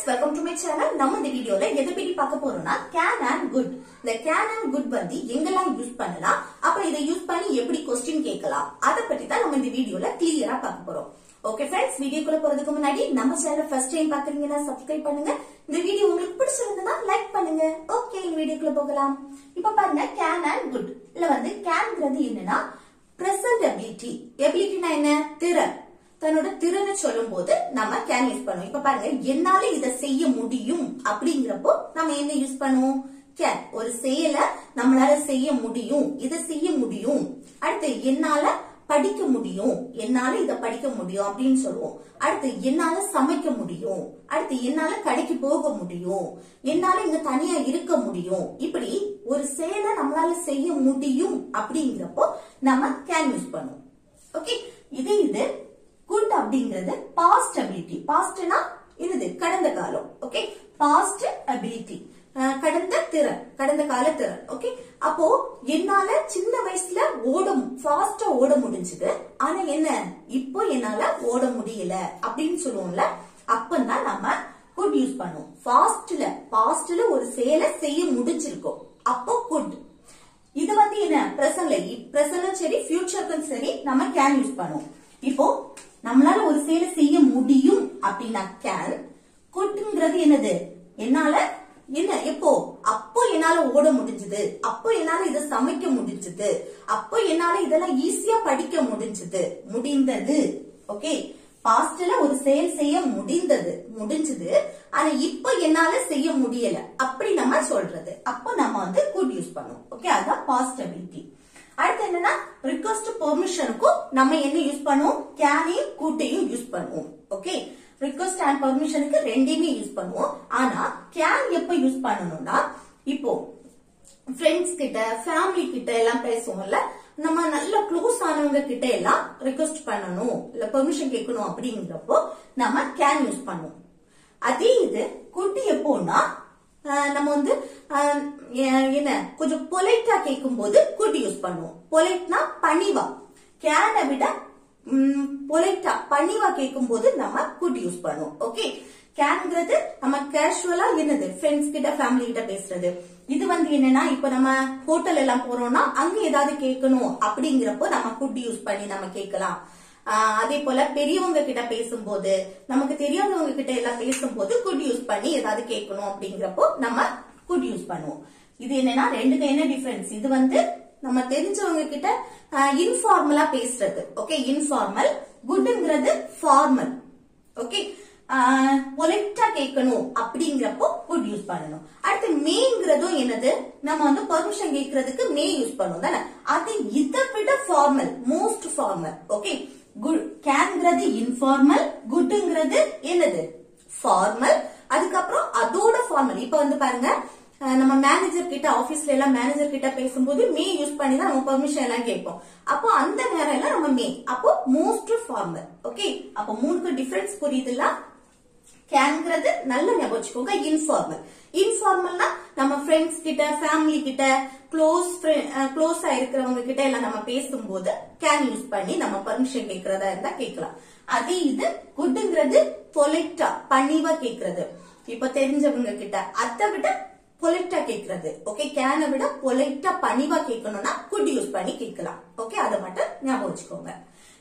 welcome to my channel. நம்ம இந்த வீடியோல எதை பத்தி பார்க்க போறோம்னா can and good. இந்த can and good வந்து எங்கெல்லாம் யூஸ் பண்ணலாம், அப்புறம் இதை யூஸ் பண்ணி எப்படி क्वेश्चन கேட்கலாம், அத பத்தி தான் நம்ம இந்த வீடியோல கிளியரா பார்க்க போறோம். ஓகே फ्रेंड्स, வீடியோக்குள்ள போறதுக்கு முன்னாடி நம்ம சேனலை ஃபர்ஸ்ட் டைம் பாக்குறீங்கன்னா சப்ஸ்கிரைப் பண்ணுங்க. இந்த வீடியோ உங்களுக்கு பிடிச்சிருந்தா லைக் பண்ணுங்க. ஓகே, வீடியோக்குள்ள போகலாம். இப்ப பாருங்க can and good. இல்ல வந்து canங்கிறது என்னன்னா present ability. abilityனா என்ன? திறன். தன்னோட திறனை சொல்லும் போது நம்ம கேன் யூஸ் பண்ணுவோம். இப்ப பாருங்க, என்னால இதை செய்ய முடியும் அப்படிங்கிறப்போ நம்ம என்ன யூஸ் பண்ணுவோம்? கேன். ஒரு செயலை நம்மளால செய்ய முடியும், இதை செய்ய முடியும். அடுத்து என்னால படிக்க முடியும், என்னால இதை படிக்க முடியும் அப்படின்னு சொல்லுவோம். அடுத்து என்னால சமைக்க முடியும், அடுத்து என்னால கடைக்கு போக முடியும், என்னால இங்க தனியா இருக்க முடியும். இப்படி ஒரு செயலை நம்மளால செய்ய முடியும் அப்படிங்கிறப்போ நம்ம கேன் யூஸ் பண்ணுவோம். ஓகே, இது good அப்படிங்கிறது past ability. pastனா இது கடந்த காலம். ஓகே, past ability கடந்த திறன், கடந்த கால திறன். ஓகே, அப்போ என்னால சின்ன வயசுல ஃபாஸ்டா ஓட முடிஞ்சது, ஆனா என்ன இப்போ என்னால ஓட முடியல அப்படின்னு சொல்லுவோம்ல, அப்பதான் நம்ம good யூஸ் பண்ணுவோம். பாஸ்ட்ல ஒரு செயலை செய்ய முடிஞ்சிருக்கோம், அப்போ good. இது வந்து என்ன? பிரசன்ட்ல சரி, ஃபியூச்சருக்கும் சரி நம்ம கேன் யூஸ் பண்ணுவோம். இப்போ நம்மளால ஒரு செயலை செய்ய முடியும் அப்படின்னா கேன். குட்ங்கிறது என்னது? என்னால என்ன? எப்போ? அப்போ என்னால ஓட முடிஞ்சது, அப்போ என்னால இதை சமைக்க முடிஞ்சது, அப்போ என்னால இதெல்லாம் ஈஸியா படிக்க முடிந்தது. ஓகே, பாஸ்ட்ல ஒரு செயல் செய்ய முடிஞ்சது, ஆனா இப்போ என்னால செய்ய முடியல அப்படி நம்ம சொல்றது. அப்போ நம்ம வந்து குட் யூஸ் பண்ணுவோம். ஓகே, அதான் பாஸ்ட் அபிலிட்டி. அடுத்து என்னன்னா ரிக்வெஸ்ட் பெர்மிஷனுக்கும் நம்ம என்ன யூஸ் பண்ணுவோம்? கேனையும் கூட்டையும் யூஸ் பண்ணுவோம். ஓகே, ரிக்வெஸ்ட் அண்ட் பெர்மிஷனுக்கு ரெண்டையுமே யூஸ் பண்ணுவோம். ஆனா கேன் எப்ப யூஸ் பண்ணணும்னா, இப்போ ஃப்ரெண்ட்ஸ் கிட்ட, ஃபேமிலி கிட்ட எல்லாம் பேசுவோம்ல, நம்ம நல்ல க்ளோஸ் ஆனவங்க கிட்ட எல்லாம் ரிக்வெஸ்ட் பண்ணணும் இல்ல பெர்மிஷன் கேட்கணும் அப்படிங்கிறப்போ நம்ம கேன் யூஸ் பண்ணுவோம். அதே இது குட் எப்போனா, நம்ம வந்து என்ன கொஞ்சம் பொலைட்டா கேட்கும் போது குட் யூஸ் பண்ணுவோம். பொலைட்னா பணிவா, கேனை விட பொலைட்டா பணிவா கேட்கும் போது நம்ம குட் யூஸ் பண்ணுவோம். ஓகே, கேன்ங்கிறது நம்ம கேஷுவலா என்னது ஃப்ரெண்ட்ஸ் கிட்ட, ஃபேமிலி கிட்ட பேசுறது. இது வந்து என்னன்னா, இப்ப நம்ம ஹோட்டல் எல்லாம் போறோம்னா அங்க ஏதாவது கேட்கணும் அப்படிங்கிறப்போ நம்ம குட் யூஸ் பண்ணி நம்ம கேட்கலாம். அதே போல பெரியவங்க கிட்ட பேசும்போது, நமக்கு தெரியாதவங்க கிட்ட எல்லாம் பேசும்போது குட் யூஸ் பண்ணி ஏதாவது கேட்கணும் அப்படிங்கிறப்போ நம்ம குட் யூஸ் பண்ணுவோம். இது என்னன்னா ரெண்டுக்கு என்ன டிஃபரன்ஸ்? இது வந்து நம்ம தெரிஞ்சவங்க கிட்ட இன்ஃபார்மலா பேசுறது. Okay, informal. குட்ங்கிறது ஃபார்மல். ஓகே, பொலைட்டா கேட்கணும் அப்படிங்கிறப்போ குட் யூஸ் பண்ணணும். அடுத்து மேங்கிறதும் என்னது? நம்ம வந்து பெர்மிஷன் கேட்கறதுக்கு மே யூஸ் பண்ணுவோம் தானே, அது இதை விட formal, most formal. Okay, good கேன்ங்கிறது இன்ஃபார்மல், குட்ங்கிறது என்னது? ஃபார்மல். அதுக்கப்புறம் அதோட ஃபார்மல். இப்ப வந்து பாருங்க, நம்ம மேனேஜர் கிட்ட, ஆபீஸ்ல எல்லாம் மேனேஜர் கிட்ட பேசும்போது மே யூஸ் பண்ணி தான் நம்ம பெர்மிஷன் எல்லாம் கேட்போம். அப்போ அந்த நேரம் எல்லாம் நம்ம மே, அப்போ மோஸ்ட் ஃபார்மல். ஓகே, அப்போ மூணுக்கு டிஃபரன்ஸ் புரியுதுல்ல? கேன்ங்கிறது நல்ல ஞாபகம் வச்சுக்கோங்க, இன்ஃபார்மல். இன்ஃபார்மல்னா நம்ம ஃப்ரெண்ட்ஸ் கிட்ட, ஃபேமிலி கிட்ட, க்ளோஸா இருக்கிறவங்க கிட்ட எல்லாம் நம்ம பேசும்போது கேன் யூஸ் பண்ணி நம்ம பெர்மிஷன் கேட்கறதா இருந்தா கேட்கலாம். அதே இது குட்ங்கிறது பொலைட்டா, பணிவா கேட்கறது. இப்ப தெரிஞ்சவங்க கிட்ட அதை விட பொலைட்டா கேட்கறது. ஓகே, கேனை விட பொலைட்டா பணிவா கேட்கணும்னா குட் யூஸ் பண்ணி கேட்கலாம். ஓகே, அதை மட்டும் ஞாபகம் வச்சுக்கோங்க.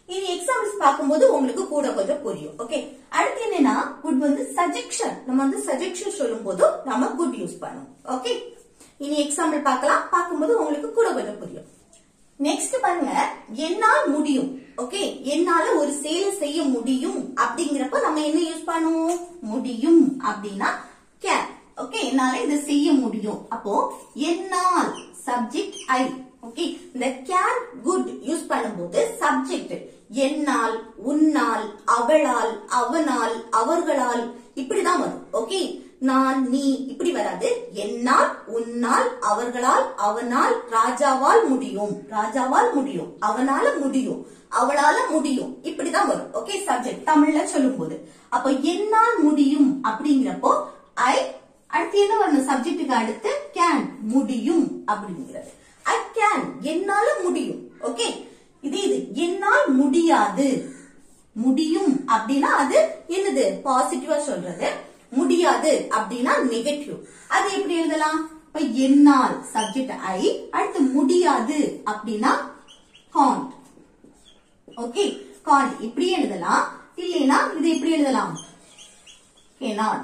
இனி எக்ஸாம்பிள்ஸ் பார்க்கும்போது உங்களுக்கு கூட கொஞ்சம் புரியும். ஓகே, அடுத்து என்னன்னா குட் வந்து சஜெக்ஷன். நம்ம வந்து சஜெக்ஷன் சொல்லும் போது நம்ம குட் யூஸ் பண்ணுவோம். ஓகே, இனி எக்ஸாம்பிள் பார்க்கலாம். பார்க்கும்போது உங்களுக்கு கூட கொஞ்சம் புரியும். நெக்ஸ்ட் பாருங்க, என்னால் முடியும். ஓகே, என்னால ஒரு செயலை செய்ய முடியும் அப்படிங்கிறப்ப நம்ம என்ன யூஸ் பண்ணுவோம்? முடியும் அப்படின்னா கேன். ஓகே, என்னால இதை செய்ய முடியும். அப்போ என்னால் சப்ஜெக்ட் ஐ. ஓகே, இந்த கேன் குட் யூஸ் பண்ணும்போது சப்ஜெக்ட் என்னால், உன்னால், அவளால், அவனால், அவர்களால் இப்படிதான் வரும். ஓகே, நான், நீ இப்படி வராது. என்னால், உன்னால், அவர்களால், அவனால், ராஜாவால் முடியும், ராஜாவால் முடியும், அவனால முடியும், அவளால முடியும், இப்படிதான் வரும். ஓகே, சப்ஜெக்ட் தமிழ்ல சொல்லும் போது. அப்ப என்னால் முடியும் அப்படிங்கிறப்போ ஐ, அடுத்து என்ன வரணும்? சப்ஜெக்டுக்கு அடுத்து கேன், முடியும் அப்படிங்கிறது. ஐ கேன், என்னால முடியும். ஓகே, இது என்னால் முடியாது, முடியும் அப்படின்னா அது என்னது? பாசிட்டிவா சொல்றது. முடியாது அப்படின்னா நெகட்டிவ். அது எப்படி எழுதலாம்? இப்ப என்னால் சப்ஜெக்ட் ஐ, அடுத்து முடியாது அப்படின்னா காண்ட். ஓகே, காண்ட் இப்படி எழுதலாம். இல்லைன்னா இது எப்படி எழுதலாம்? cannot.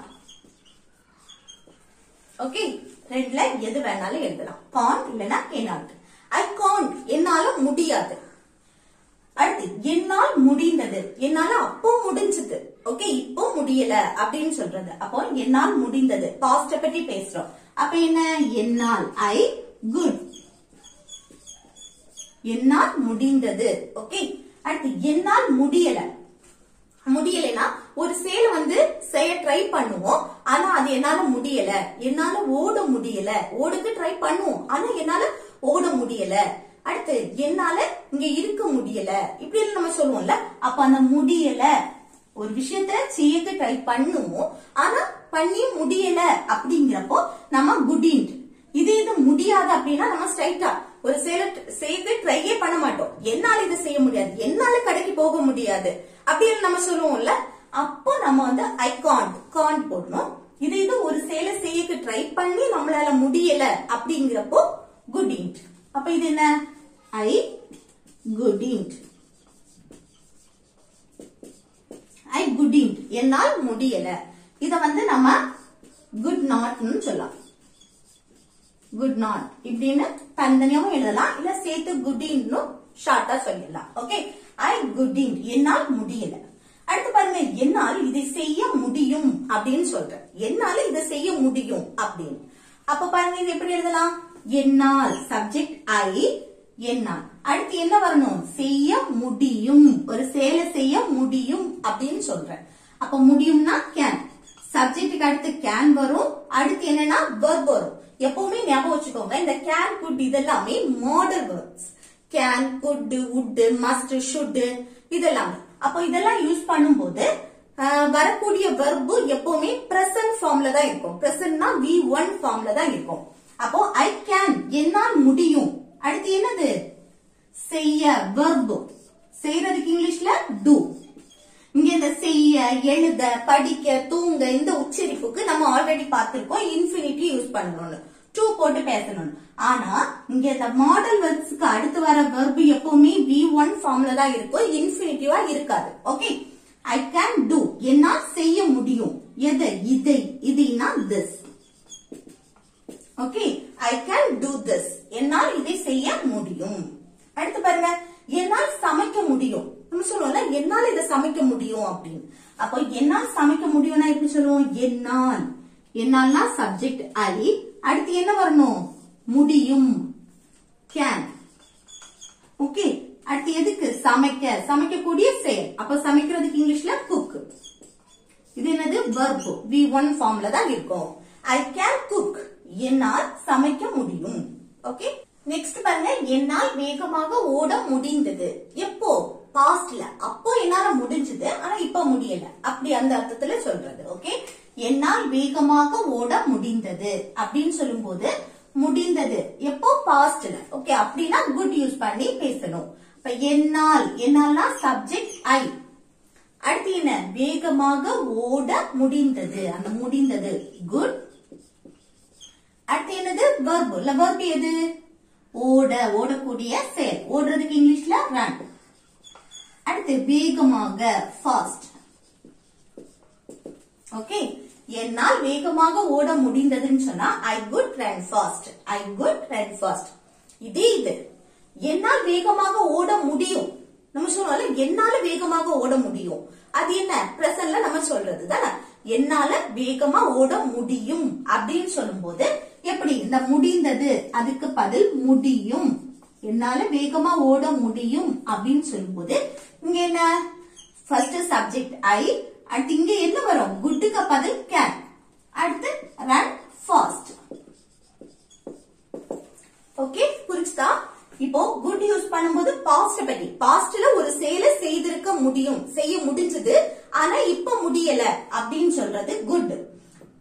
ஓகே, ரெண்டுல எது வேணாலும் எழுதலாம். காண்ட் இல்லனா cannot. I can't என்னால முடியாது. அடுத்து என்னால் முடிந்தது, என்னால அப்போ முடிஞ்சது. ஓகே, இப்போ முடியல அப்படின்னு சொல்றது. அப்போ என்னால் முடிந்தது பாஸ்ட் பத்தி பேசுறோம். அப்ப என்ன? என்னால் I good. என்னால் முடிந்தது. ஓகே, அடுத்து என்னால் முடியல. முடியலனா ஒரு செயல் செய்ய ட்ரை பண்ணுவோம், ஆனா அது என்னால முடியல. என்னால ஓட முடியல, ஓடுக்கு ட்ரை பண்ணுவோம், ஆனா என்னால ஓட முடியல. அடுத்து என்னால இங்க இருக்க முடியல, இப்படி நம்ம சொல்லுவோம்ல. அப்ப அந்த முடியல ஒரு விஷயத்த செய்ய ட்ரை பண்ணுவோம், ஆனா பண்ணி முடியல அப்படிங்கிறப்போ நம்ம குடின்ட். இது முடியாது அப்படின்னா நம்ம ஸ்ட்ரைட்டா ஒரு செயலை செய்து ட்ரையே பண்ண மாட்டோம். என்னால இதை செய்ய முடியாது, என்னால கடைக்கு போக முடியாது அப்படின்னு நம்ம சொல்லுவோம்ல. அப்போ நம்ம ஐ காண்ட் போடணும். இது ஒரு செயலை செய்ய ட்ரை பண்ணி நம்மளால முடியல அப்படிங்கிறப்போ குடின்ட். அப்ப இது என்ன? ஐ குடின்ட். ஐ குடின்ட் என்னால் முடியல. இத நம்ம குட் நாட்னு சொல்லலாம். குட் நாட் இப்படின்னு தனித்தனியாவும் எழுதலாம், இல்ல சேர்த்து குடின்னு ஷார்ட்டா சொல்லிடலாம். ஓகே, ஐ குடின்ட் என்னால் முடியல. அடுத்து பாருங்க, என்னால் இதை செய்ய முடியும் அப்படின்னு சொல்றேன். என்னால இதை செய்ய முடியும் அப்படின்னு. அப்ப பாருங்க, இது எப்படி எழுதலாம்? என்னால் சப்ஜெக்ட் ஐ, என்னால். அடுத்து என்ன வரணும்? செய்ய முடியும், ஒரு செயலை செய்ய முடியும் அப்படின்னு சொல்றேன். அப்ப முடியும்னா கேன். சப்ஜெக்டுக்கு அடுத்து கேன் வரும். அடுத்து என்னன்னா வெர்ப் வரும். எப்பவுமே ஞாபகம் வச்சுக்கோங்க, இந்த கேன் குட் இதெல்லாமே model verbs. Can, good, would, must, should இதெல்லாமே. அப்போ இதெல்லாம் யூஸ் பண்ணும்போது வரக்கூடிய வெர்பு எப்பவுமே பிரசன்ட் ஃபார்ம்ல தான் இருக்கும். பிரசன்ட்னா V1 ஃபார்ம்ல தான் இருக்கும். அப்போ ஐ கேன் என்னால் முடியும். அடுத்து என்னது? செய்ய, வெர்பு. செய்யறதுக்கு இங்கிலீஷ்ல do. இங்க இந்த செய்ய, எழுத, படிக்க, தூங்க இந்த உச்சரிப்புக்கு நம்ம ஆல்ரெடி பார்த்திருக்கோம். இன்ஃபினிட்டி யூஸ் பண்ணணும்னு, டு போட்டு பேசணும். ஆனா இங்க இந்த மாடல் வெர்ப்ஸ்க்கு அடுத்து வர வெர்ப் எப்பவுமே V1 ஃபார்ம்ல தான் இருக்கும், இன்ஃபினிட்டிவா இருக்காது. ஓகே, ஐ கேன் do என்னால் செய்ய முடியும். எது? இதை. இதுனா this. Okay, I can do this என்னால் இதை செய்ய முடியும். அடுத்து பாருங்க, என்னால் சமைக்க முடியும். நம்ம சொல்லுவோம்ல, என்னால் இதை சமைக்க முடியும் அப்படின்னு. அப்போ என்னால் சமைக்க முடியும்னா எப்படி சொல்லுவோம்? என்னால். என்னால்னா சப்ஜெக்ட் ஐ, அடுத்து என்ன வரணும்? முடியும், கேன். ஓகே, அடுத்து எதுக்கு? சமைக்க, சமைக்கக்கூடிய செயல். அப்ப சமைக்கிறதுக்கு இங்கிலீஷ்ல குக். இது என்னது? வெர்ப். V1 ஃபார்ம்ல தான் இருக்கும். ஐ கேன் குக் என்னால் சமைக்க முடியும். ஓகே, நெக்ஸ்ட் பாருங்க, என்னால் வேகமாக ஓட முடிந்தது. எப்போ? பாஸ்ட்ல. அப்போ என்னால முடிஞ்சது, ஆனா இப்ப முடியல, அப்படி அந்த அர்த்தத்துல சொல்றது. ஓகே, என்னால் வேகமாக ஓட முடிந்தது அப்படின்னு சொல்லும் போது முடிந்தது எப்போ? பாஸ்ட்ல. ஓகே, அப்படின்னா குட் யூஸ் பண்ணி பேசணும். இப்ப என்னால், என்னால்னா சப்ஜெக்ட் ஐ. அடுத்து என்ன? வேகமாக ஓட முடிந்தது. அந்த முடிந்தது குட். அடுத்து என்னது? வெர்ப். இல்ல வெர்ப் எது? ஓட, ஓடக்கூடிய செயல். ஓடுறதுக்கு இங்கிலீஷ்ல ரன். அடுத்து வேகமாக ஃபாஸ்ட். ஓகே, என்னால் வேகமாக ஓட முடிந்ததுன்னு சொன்னா I could run fast. I could run fast. இதே இது என்னால் வேகமாக ஓட முடியும். நம்ம சொல்றோம்ல, என்னால வேகமாக ஓட முடியும். அது என்ன? பிரசன்ட்ல நம்ம சொல்றது தானே. என்னால வேகமா ஓட முடியும் அப்படின்னு சொல்லும் போது எப்படி? இந்த முடிந்தது அதுக்கு பதில் முடியும். என்னால வேகமா ஓட முடியும் அப்படின்னு சொல்லும் போது இங்க என்ன? ஃபர்ஸ்ட் சப்ஜெக்ட் ஐ, அடுத்து இங்க என்ன வரும்? குட்டுக்கு பதில் கேன், அடுத்து ரன் ஃபாஸ்ட். ஓகே, புரிச்சுதா? இப்போ குட் யூஸ் பண்ணும்போது பாஸ்ட் பத்தி, பாஸ்ட்ல ஒரு செயலை செய்திருக்க முடியும், செய்ய முடிஞ்சது, ஆனா இப்ப முடியல அப்படின்னு சொல்றது குட்.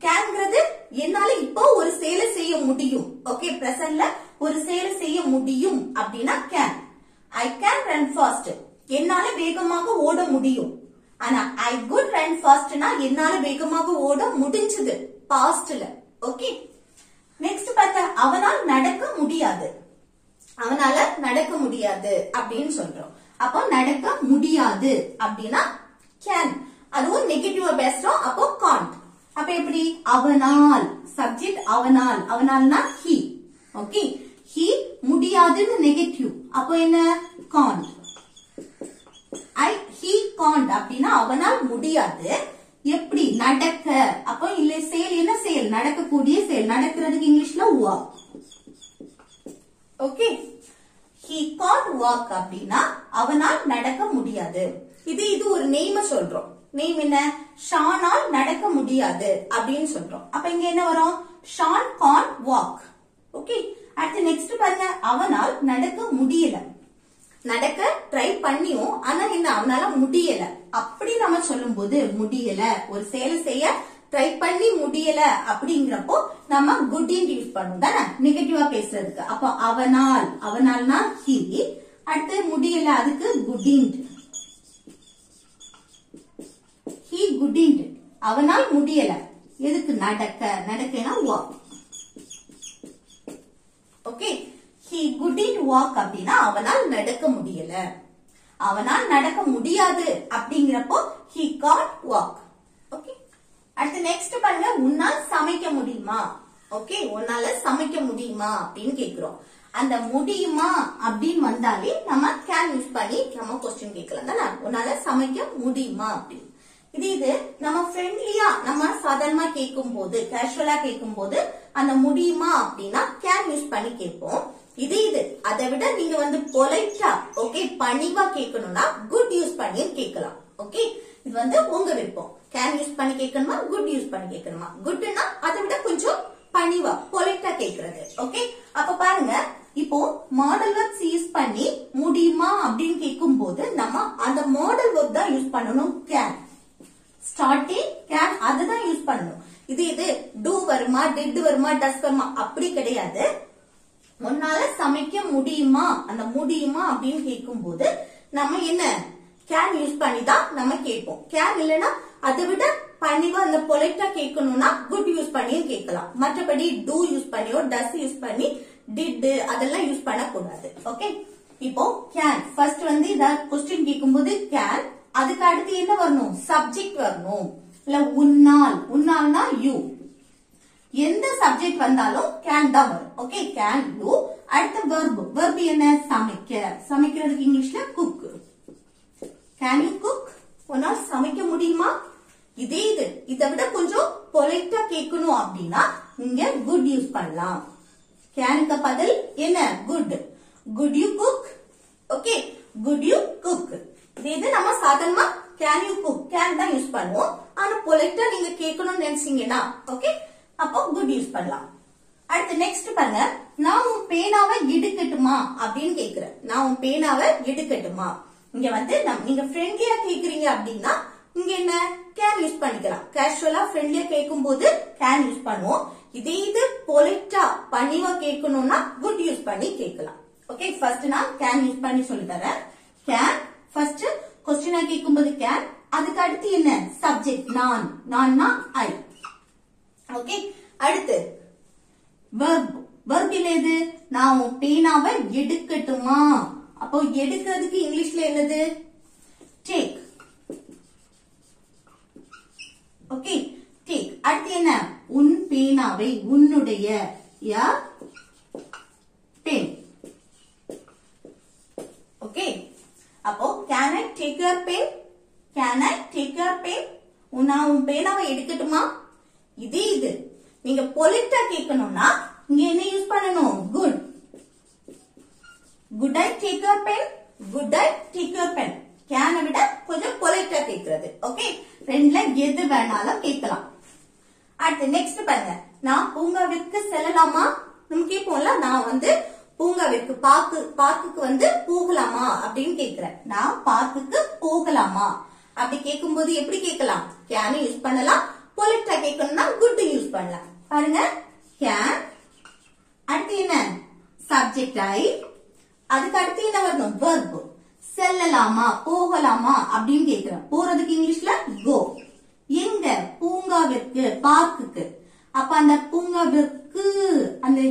கேன்ங்கிறது என்னால இப்போ ஒரு செயலை செய்ய முடியும். ஓகே, பிரசன்ட்ல ஒரு செயலை செய்ய முடியும் அப்படின்னா can. I can run fast என்னால வேகமாக ஓட முடியும். ஆனா ஐ குட் ரன் ஃபாஸ்ட்னா என்னால வேகமாக ஓட முடிஞ்சது பாஸ்ட்ல. ஓகே, நெக்ஸ்ட் பாருங்க, அவனால் நடக்க முடியாது. அவனால நடக்க முடியாது அப்படின்னு சொல்றோம். அப்போ நடக்க முடியாது அப்படின்னா கேன், அதுவும் நெகட்டிவா பேசுறோம், அப்போ காண்ட். அப்ப எப்படி, அவனால் சப்ஜெக்ட் அவனால், அவனால்னா ஹி. ஓகே, ஹி முடியாதுன்னு நெகட்டிவ், அப்போ என்ன காண்ட். ஹி காண்ட் அப்படின்னா அவனால் முடியாது. எப்படி, நடக்க. அப்போ இல்ல செயல், என்ன செயல், நடக்கக்கூடிய செயல். நடக்கிறதுக்கு இங்கிலீஷ்ல walk. Okay, he can't walk அப்படின்னா அவனால் நடக்க முடியாது. இது ஒரு நேம சொல்றோம். நேம் என்ன, ஷானால் நடக்க முடியாது அப்படின்னு சொல்றோம். அப்ப இங்க என்ன வரும், ஷான் can't walk. ஓகே, அடுத்து நெக்ஸ்ட் பாருங்க, அவனால் நடக்க முடியல. நடக்க ட்ரை பண்ணியும் ஆனா என்ன, அவனால முடியல. அப்படி நம்ம சொல்லும் போது முடியல, ஒரு செயலை செய்ய ட்ரை பண்ணி முடியல அப்படிங்கிறப்போ நம்ம குட் யூஸ் பண்ணும் தானே, நெகட்டிவா பேசுறதுக்கு. அப்போ அவனால், அவனால்னா ஹி, அடுத்து முடியல, அதுக்கு குட். ஹி குட், அவனால் முடியல, எதுக்கு, நடக்க. நடக்கனா walk. Okay, he couldn't walk அப்படின்னா அவனால் நடக்க முடியல. அவனால் நடக்க முடியாது அப்படிங்கிறப்போ he can't walk. ஓகே, அடுத்து நெக்ஸ்ட் பாருங்க, உன்னால் சமைக்க முடியுமா. ஓகே, உன்னால சமைக்க முடியுமா அப்படின்னு கேக்குறோம். அந்த முடியுமா அப்படின்னு வந்தாலே நம்ம கேன் யூஸ் பண்ணி நம்ம கொஸ்டின் கேட்கலாம் தானே, உன்னால சமைக்க முடியுமா அப்படின்னு. இது நம்ம ஃப்ரெண்ட்லியா, நம்ம சாதாரணமா கேட்கும் போது, கேஷுவலா கேட்கும் போது அந்த முடியுமா அப்படின்னா கேன் யூஸ் பண்ணி கேட்போம். இது அதை விட நீங்க வந்து பொலைட்டா, ஓகே, பணிவா கேட்கணும்னா குட் யூஸ் பண்ணி கேட்கலாம். ஓகே, இது வந்து உங்க விருப்பம். கேன் யூஸ் பண்ணி கேட்கணுமா, குட் யூஸ் பண்ணி கேட்கணுமா. குட்னா அதை விட கொஞ்சம் பணிவா, பொலைட்டா கேட்கறது. ஓகே, அப்ப பாருங்க, இப்போ மாடல் வெர்ப்ஸ் யூஸ் பண்ணி முடியுமா அப்படின்னு கேட்கும் போது நம்ம அந்த மாடல் வெர்ப் தான் யூஸ் பண்ணணும். கேன், ஸ்டார்டிங் கேன், அதுதான் யூஸ் பண்ணணும். இது டூ வருமா, டிட் வருமா, டஸ் வருமா அப்படி கிடையாது. உன்னால சமைக்க முடியுமா, அந்த முடியுமா அப்படின்னு கேட்கும் போது நம்ம என்ன கேன் யூஸ் பண்ணி தான் நம்ம கேட்போம். கேன் இல்லைன்னா அதை விட பணிவா அந்த பொலைட்டா கேட்கணும்னா குட் யூஸ் பண்ணியும் கேட்கலாம். மற்றபடி டூ யூஸ் பண்ணியோ டஸ் யூஸ் பண்ணி டிட் அதெல்லாம் யூஸ் பண்ண கூடாது. ஓகே, இப்போ கேன் ஃபர்ஸ்ட் வந்து இத கொஸ்டின் கேட்கும் போது கேன், அதுக்கு அடுத்து என்ன வரணும், சப்ஜெக்ட் வரணும். இல்ல உன்னால், உன்னால்னா யூ, எந்த சப்ஜெக்ட் வந்தாலும் கேன் தான் வரும். Okay, can you. அடுத்த வெர்ப், வெர்ப் என்ன, சமைக்க. சமைக்கிறதுக்கு இங்கிலீஷ்ல குக். கேன் யூ குக், உன்னால் சமைக்க முடியுமா. இதை விட கொஞ்சம் பொலைட்டா கேட்கணும் அப்படின்னா இங்க குட் யூஸ் பண்ணலாம். கேனுக்கு பதில் என்ன, good. Good you cook. Okay, good you cook. இது நம்ம சாதாரணமா கேன் யூ குக், கேன் தான் யூஸ் பண்ணுவோம். ஆனா பொலைட்டா நீங்க கேட்கணும்னு நினைச்சீங்கன்னா ஓகே, அப்போ குட் யூஸ் பண்ணலாம். அடுத்து நெக்ஸ்ட் பாருங்க, நான் உன் பேனாவை எடுக்கட்டுமா அப்படின்னு கேக்குறேன். நான் உன் பேனாவை எடுக்கட்டுமா. இங்க வந்து நீங்க ஃப்ரெண்ட்லியா கேக்குறீங்க அப்படின்னா இங்க என்ன கேன் யூஸ் பண்ணிக்கலாம். கேஷுவலா ஃப்ரெண்ட்லியா கேட்கும் போது கேன் யூஸ் பண்ணுவோம். இது பொலைட்டா பணிவா கேட்கணும்னா குட் யூஸ் பண்ணி கேட்கலாம். ஓகே, ஃபர்ஸ்ட் நான் கேன் யூஸ் பண்ணி சொல்லி தரேன். கேன் ஃபர்ஸ்ட் கொஸ்டினா கேட்கும் போது கேன், அதுக்கு அடுத்து என்ன சப்ஜெக்ட் நான், நான்னா ஐ. ஓகே, அடுத்து வெர்ப், வெர்ப் இல்லது, நான் உன் பேனாவை எடுக்கட்டுமா. அப்போ எடுக்கிறதுக்கு இங்கிலீஷ்ல என்னது, டேக். Okay, take. அடுத்து என்ன, உன் பேனாவை, உன்னுடைய பென். ஓகே, அப்போ can I take your pen, can I take your pen. நான் உன் பேனாவை எடுக்கட்டுமா. இது நீங்க பொலைட்டா கேட்கணும்னா இங்க என்ன யூஸ் பண்ணணும், good. Good I take your pen, good I take your pen. கேன விட கொஞ்சம் பொலைட்டா கேட்கறது. ஓகே, ரெண்டுல எது வேணாலும் கேட்கலாம். அடுத்து நெக்ஸ்ட் பாருங்க, நான் பூங்காவிற்கு செல்லலாமா. நம்ம கேட்போம்ல, நான் வந்து பூங்காவிற்கு பார்க்குக்கு வந்து போகலாமா அப்படின்னு கேக்குறேன். நான் பார்க்குக்கு போகலாமா அப்படி கேட்கும் போது எப்படி கேட்கலாம், கேன் யூஸ் பண்ணலாம். பொலைட்டா கேட்கணும்னா குட் யூஸ் பண்ணலாம். பாருங்க, கேன், அடுத்து என்ன சப்ஜெக்ட் ஐ, அதுக்கு அடுத்து என்ன வரணும் வெர்ப். செல்லலாமா போகலாமா அப்படின்னு கேக்குறேன். போறதுக்கு இங்கிலீஷ்ல கோ. எங்க? பூங்காவிற்கு, பார்க்குக்கு. அப்ப அந்த பூங்காவிற்கு அந்த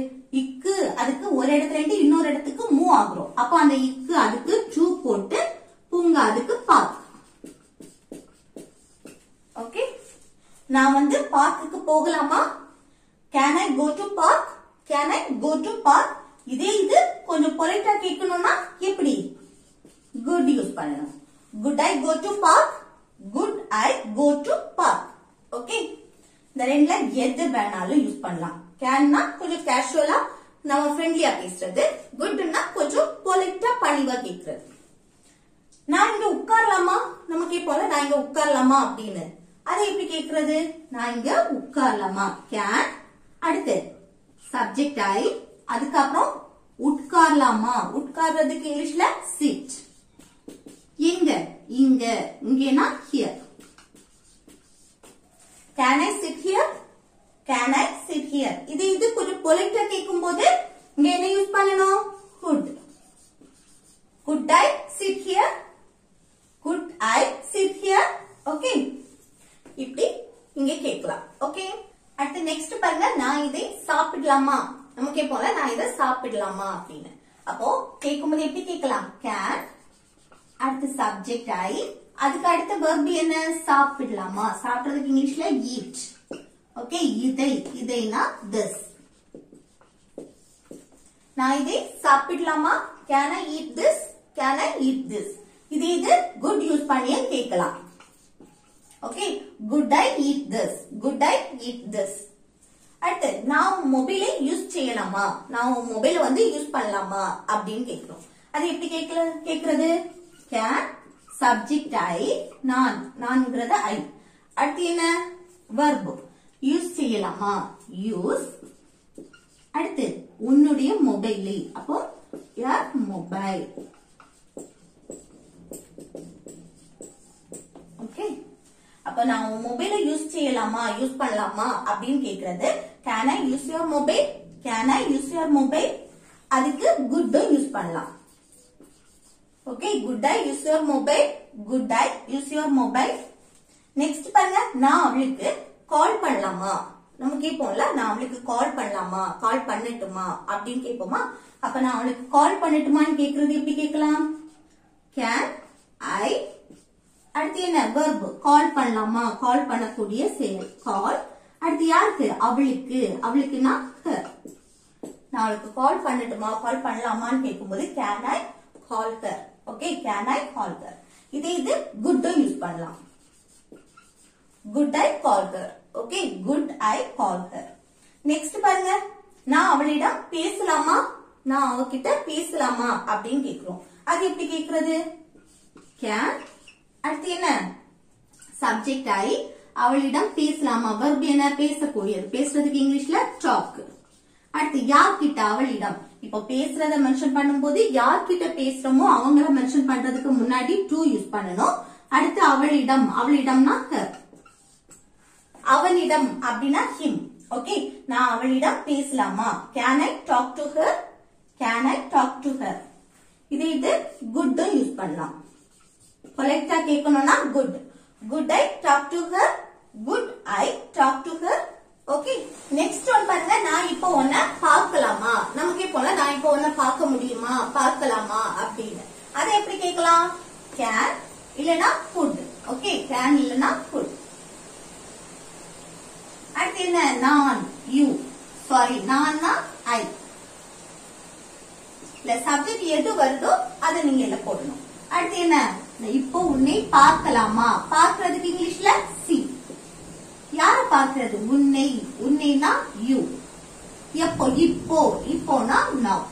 இக்கு அதுக்கு ஒரு இடத்துல இருந்து இன்னொரு இடத்துக்கு மூவ் ஆகுறோம். அப்ப அந்த இக்கு அதுக்கு டூ போட்டு பூங்கா அதுக்கு பார்க். ஓகே, நான் வந்து பார்க்குக்கு போகலாமா? Can I go to park? Can I go to park? இதே இது கொஞ்சம் பொலைட்டா கேட்கணும்னா எப்படி? குட் யூஸ் பண்ணணும். Could I go to park? Could I go to park. Okay, இந்த ரெண்டுல எது வேணாலும் யூஸ் பண்ணலாம். கேன்னா கொஞ்சம் கேஷுவலா நம்ம ஃப்ரெண்ட்லியா பேசுறது, குட்னா கொஞ்சம் பொலைட்டா பணிவா கேக்குறது. நான் இங்க உட்காரலாமா? நம்ம கேட்போம்ல, நான் இங்க உட்காரலாமா அப்படின்னு. அதை எப்படி கேக்குறது? நான் இங்க உட்காரலாமா? கேன். அடுத்து சப்ஜெக்ட் ஐ, அதுக்கப்புறம் உட்காரலாமா? உட்கார்றதுக்கு இங்கிலீஷ்ல சிட். எங்க? இங்க. இங்கன்னா here. Can I sit here? Can I sit here? இது கொஞ்சம் பொலைட்டா கேட்கும் போது இங்க என்ன யூஸ் பண்ணணும்? could. Could I sit here? Could I sit here? Okay, இப்படி இங்க கேட்கலாம். ஓகே, அடுத்து நெக்ஸ்ட் பாருங்க. நான் இதை சாப்பிடலாமா? நம்ம கேட்போம்ல, நான் இதை சாப்பிடலாமா அப்படின்னு. அப்போ கேட்கும்போது எப்படி கேட்கலாம்? கேன். அடுத்து சப்ஜெக்ட் ஐ, அதுக்கு அடுத்த வெர்ப் என்ன? சாப்பிடலாமா? சாப்பிடுறதுக்கு இங்கிலீஷ்ல ஈட். Okay, இதைனா this. நான் இதை சாப்பிடலாமா? Can I eat this? Can I eat this? இது குட் யூஸ் பண்ணியே கேட்கலாம். Okay, good I eat this? Good I eat this? அடுத்து நான் மொபைலை யூஸ் செய்யலாமா? நான் மொபைலை வந்து யூஸ் பண்ணலாமா அப்படின்னு கேட்கிறோம். அது எப்படி கேக்குறது? கேன் சப்ஜெக்ட் ஐ, நான்ங்கிறது ஐ. அடுத்து என்ன? வெர்ப். யூஸ் செய்யலாமா? யூஸ். அடுத்து உன்னுடைய மொபைலை, அப்போ யுவர் மொபைல். ஓகே, அப்ப நான் உன் மொபைலை யூஸ் செய்யலாமா, யூஸ் பண்ணலாமா அப்படின்னு கேக்குறது. Can I use your mobile? Can I use your mobile? அதுக்கு குட் யூஸ் பண்ணலாம். Okay, good I use your mobile? Good I use your mobile? Next பாருங்க. நான் அவளுக்கு கால் பண்ணலாமா? நம்ம கேட்போம்ல, நான் அவளுக்கு கால் பண்ணலாமா, கால் பண்ணட்டுமா அப்படின்னு கேட்போமா? அப்ப நான் அவளுக்கு கால் பண்ணட்டுமான்னு கேக்குறது எப்படி கேட்கலாம்? Can I. அடுத்து என்ன? வெர்ப். கால் பண்ணலாமா, கால் பண்ணக்கூடிய செயல் கால். அடுத்து யாருக்கு? அவளுக்கு. அவளுக்குன்னா ஹர். நான் அவளுக்கு கால் பண்ணட்டுமா, கால் பண்ணலாமான்னு கேட்கும்போது can I call her. Okay, can I call her? இது குட் யூஸ் பண்ணலாம். Good I call her. Okay, good I call her. Next பாருங்க. நான் அவளிடம் பேசலாமா, நான் அவகிட்ட பேசலாமா அப்படின்னு கேக்குறோம். அது எப்படி கேக்குறது? கேன். அடுத்து என்ன? சப்ஜெக்ட் ஐ, அவளிடம் பேசலாமா? வெர்ப் என்ன? பேசக்கூடியது. பேசுறதுக்கு இங்கிலீஷ்ல டாக். அடுத்து யார்கிட்ட? அவளிடம். இப்ப பேசுறத மென்ஷன் பண்ணும்போது யார்கிட்ட பேசுறோமோ அவங்கள மென்ஷன் பண்றதுக்கு முன்னாடி டு யூஸ் பண்ணணும். அடுத்து அவளிடம், அவளிடம்னா ஹர். அவனிடம் அப்படின்னா ஹிம். ஓகே, நான் அவளிடம் பேசலாமா? Can I talk to her? Can I talk to her? இது குட் யூஸ் பண்ணலாம். பொலைட்டா கேட்கணும்னா could. Good I talk to her? Could I talk to her? Okay, next one பாருங்க. நான் இப்போ உன்னை பார்க்கலாமா? நமக்கே போல, நான் இப்போ உன்னை பார்க்க முடியுமா, பார்க்கலாமா அப்படின்னு. அதை எப்படி கேட்கலாம்? கேன் இல்லனா குட். ஓகே, கேன் இல்லனா குட். அடுத்து என்ன? நான், யூ. சாரி, நான்னா ஐ. இல்ல சப்ஜெக்ட் எது வருதோ அதை நீங்க இல்ல போடணும். அடுத்து என்ன? இப்போ உன்னை பார்க்கலாமா? பார்க்கறதுக்கு இங்கிலீஷ்ல சி. யார பார்க்கிறது? உன்னை. உன்னைனா யூ. எப்போ? இப்போ. இப்போனா நவ்.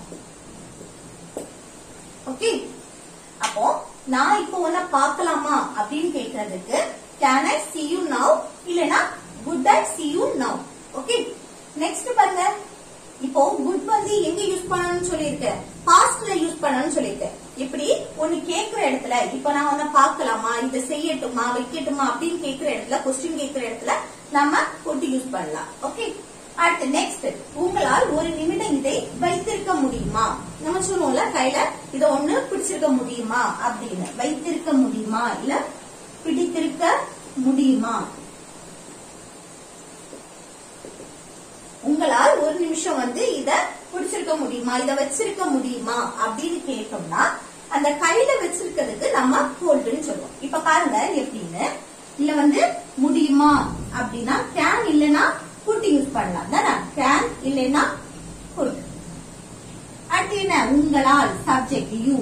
ஓகே, அப்போ நான் இப்போ உன்னை பார்க்கலாமா அப்படின்னு கேட்கறதுக்கு can I see you now இல்லனா would I see you now? Okay, next பாருங்க. இப்போ குட் வந்து எங்க யூஸ் பண்ணணும்னு சொல்லியிருக்கேன்? பாஸ்ட்ல யூஸ் பண்ணணும்னு சொல்லியிருக்கேன். இப்படி ஒன்னு கேக்குற இடத்துல, இப்ப நான் உன்னை பார்க்கலாமா, இதை செய்யட்டுமா, வைக்கட்டுமா அப்படின்னு கேக்குற இடத்துல, கொஸ்டின் கேக்குற இடத்துல நம்ம குட் யூஸ் பண்ணலாம். ஓகே, அடுத்து நெக்ஸ்ட். உங்களால் ஒரு நிமிடம் இதை வைத்திருக்க முடியுமா? நம்ம சொல்லுவோம்ல கையில இத ஒண்ணு பிடிச்சிருக்க முடியுமா அப்படின்னு, வைத்திருக்க முடியுமா இல்ல பிடித்திருக்க முடியுமா. உங்களால் ஒரு நிமிஷம் இத பிடிச்சிருக்க முடியுமா, இத வச்சிருக்க முடியுமா அப்படின்னு கேட்டோம்னா அந்த கையில வச்சிருக்கிறதுக்கு நம்ம ஹோல்டுன்னு சொல்லுவோம். இப்ப பாருங்க எப்படின்னு. இல்ல முடியுமா அப்படின்னா கேன் இல்லைன்னா குட் யூஸ் பண்ணலாம் தானே. கேன் இல்லைன்னா குட். அடுத்து என்ன, உங்களால் சப்ஜெக்ட் யூ.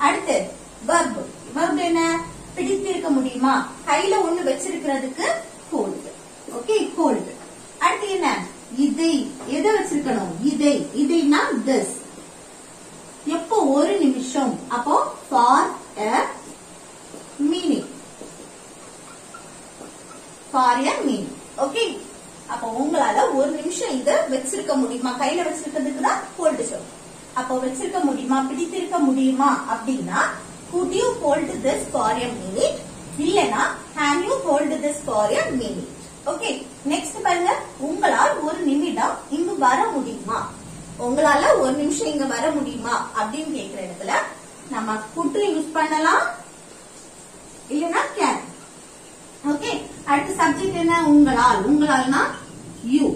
அடுத்து verb. verb என்ன, பிடித்திருக்க முடியுமா, கையில ஒண்ணு வச்சிருக்கிறதுக்கு ஹோல்டு. Okay, hold. அடுத்து என்ன, இதை எதை வச்சிருக்கணும், இதைனா திஸ். எப்போ ஒரு நிமிஷம், அப்போ for a meaning, for a meaning. Okay, அப்போ உங்களால ஒரு நிமிஷம் இத வச்சிருக்க முடியுமா, கையில வச்சிருக்கிறதுக்கு தான் ஹோல்டு சொல்லும். அப்போ வச்சிருக்க முடியுமா, பிடித்திருக்க முடியுமா அப்படின்னா could you hold this for a minute, இல்லனா can you hold this for a minute. Okay, next பாருங்க, உங்களால் ஒரு நிமிடம் இங்கு வர முடியுமா. உங்களால ஒரு நிமிஷம் இங்க வர முடியுமா அப்படின்னு கேக்குற இடத்துல நம்ம could யூஸ் பண்ணலாம், இல்லனா can. ஓகே, அடுத்து சப்ஜெக்ட் என்ன, உங்களால். உங்களால்னா யூ.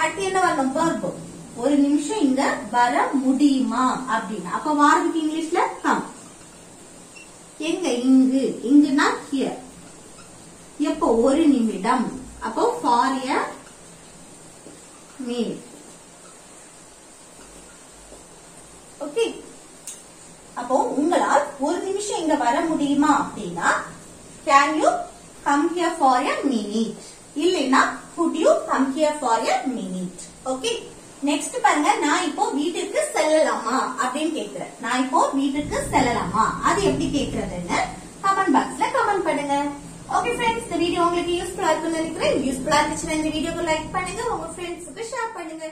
அடுத்து என்ன வரணும், verb. ஒரு நிமிஷம் இங்க வர முடியுமா அப்படின்னா அப்ப வாரதுக்கு இங்கிலீஷ்ல கம். எங்க, இங்கு. இங்குனா ஹியர். எப்போ ஒரு நிமிடம், அப்போ ஃபார் a minute. ஓகே, அப்போ உங்களால் ஒரு நிமிஷம் இங்க வர முடியுமா அப்படின்னா can you come here for a minute, இல்லைன்னா could you come here for a minute. Okay, next பாருங்க, நான் இப்போ வீட்டுக்கு செல்லலாமா அப்படின்னு கேக்குறேன். நான் இப்போ வீட்டுக்கு செல்லலாமா, அது எப்படி கேக்குறதுன்னு கமெண்ட் பாக்ஸ்ல கமெண்ட் பண்ணுங்க. ஓகே ஃப்ரெண்ட்ஸ், இந்த வீடியோ உங்களுக்கு யூஸ்ஃபுல்லா இருக்கும்னு நினைக்கிறேன். யூஸ்ஃபுல்லா இருந்துச்சுன்னா இந்த வீடியோக்கு லைக் பண்ணுங்க, உங்க ஃப்ரெண்ட்ஸுக்கு ஷேர் பண்ணுங்க.